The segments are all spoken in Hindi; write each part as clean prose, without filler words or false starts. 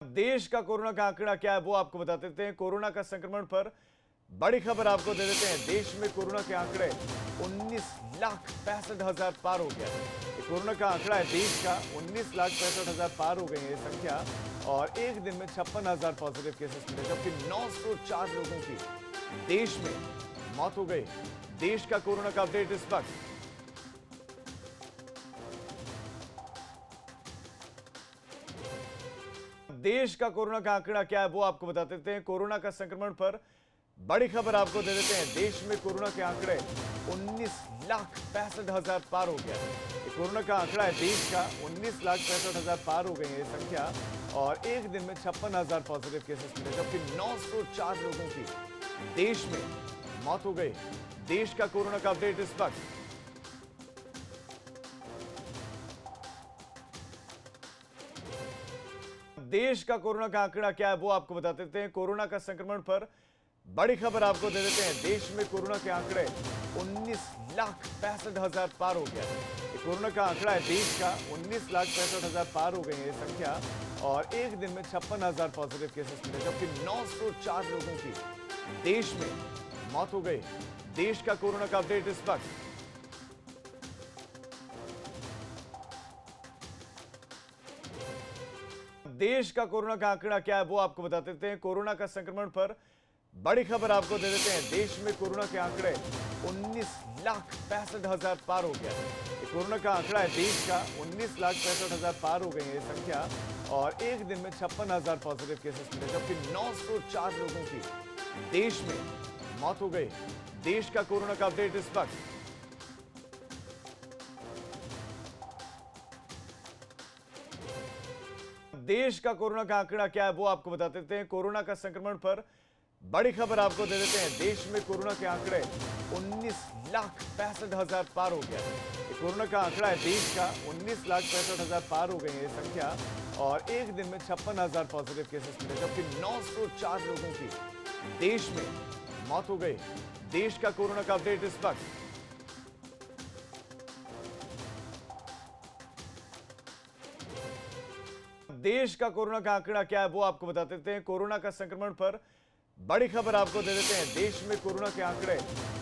देश का कोरोना का आंकड़ा क्या है वो आपको बता देते हैं। कोरोना का संक्रमण पर बड़ी खबर आपको दे देते हैं। देश में कोरोना के आंकड़े 19,65,000 पार हो गया है। ये कोरोना का आंकड़ा है देश का। 19,65,000 पार हो गई है ये संख्या और एक दिन में 56,000 पॉजिटिव केसेस मिले, जबकि 904 लोगों की देश में मौत हो गई। देश का कोरोना का अपडेट इस वक्त। देश का कोरोना का आंकड़ा क्या है वो आपको बता देते हैं। कोरोना का संक्रमण पर बड़ी खबर आपको दे देते हैं। देश में कोरोना के आंकड़े 19,65,000 पार हो गया है। ये कोरोना का आंकड़ा है देश का। 19,65,000 पार हो गई है ये संख्या और एक दिन में 56,000 पॉजिटिव केसेस मिले, जबकि 904 लोगों की देश में मौत हो गई। देश का कोरोना का अपडेट इस वक्त। देश का कोरोना का आंकड़ा क्या है वो आपको बता देते हैं। कोरोना का संक्रमण पर बड़ी खबर आपको दे देते हैं। देश में कोरोना के आंकड़े 19,65,000 पार हो गया है। ये कोरोना का आंकड़ा है देश का। 19,65,000 पार हो गई है ये संख्या और एक दिन में 56,000 पॉजिटिव केसेस मिले, जबकि 904 लोगों की देश में मौत हो गई। देश का कोरोना का अपडेट इस वक्त। देश का कोरोना का आंकड़ा क्या है वो आपको बता देते हैं। कोरोना का संक्रमण पर बड़ी खबर आपको दे देते हैं। देश में कोरोना के आंकड़े 19,65,000 पार हो गया है। ये कोरोना का आंकड़ा है देश का। 19,65,000 पार हो गई है ये संख्या और एक दिन में 56,000 पॉजिटिव केसेस मिले, जबकि 904 लोगों की देश में मौत हो गई। देश का कोरोना का अपडेट इस वक्त। देश का कोरोना का आंकड़ा क्या है वो आपको बता देते हैं। कोरोना का संक्रमण पर बड़ी खबर आपको दे देते हैं। देश में कोरोना के आंकड़े 19,65,000 पार हो गया है। ये कोरोना का आंकड़ा है देश का। 19,65,000 पार हो गई है ये संख्या और एक दिन में 56,000 पॉजिटिव केसेस मिले, जबकि 904 लोगों की देश में मौत हो गई। देश का कोरोना का अपडेट इस वक्त। देश का कोरोना का आंकड़ा क्या है वो आपको बता देते हैं। कोरोना का संक्रमण पर बड़ी खबर आपको दे देते हैं। देश में कोरोना के आंकड़े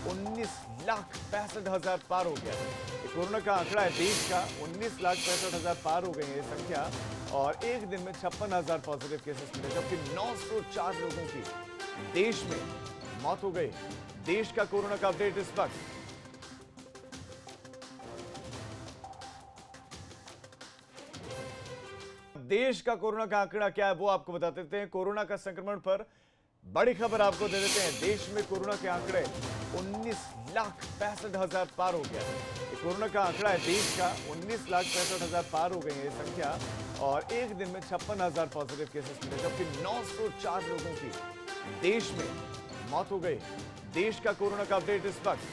19,65,000 पार हो गया है। ये कोरोना का आंकड़ा है देश का। 19,65,000 पार हो गई है ये संख्या और एक दिन में 56,000 पॉजिटिव केसेस मिले, जबकि 904 लोगों की देश में मौत हो गई। देश का कोरोना का अपडेट इस वक्त। देश का कोरोना का आंकड़ा क्या है वो आपको बता देते हैं। कोरोना का संक्रमण पर बड़ी खबर आपको दे देते हैं। देश में कोरोना के आंकड़े 19,65,000 पार हो गया है। ये कोरोना का आंकड़ा है देश का। 19,65,000 पार हो गई है ये संख्या और एक दिन में 56,000 पॉजिटिव केसेस मिले, जबकि 904 लोगों की देश में मौत हो गई। देश का कोरोना का अपडेट इस वक्त।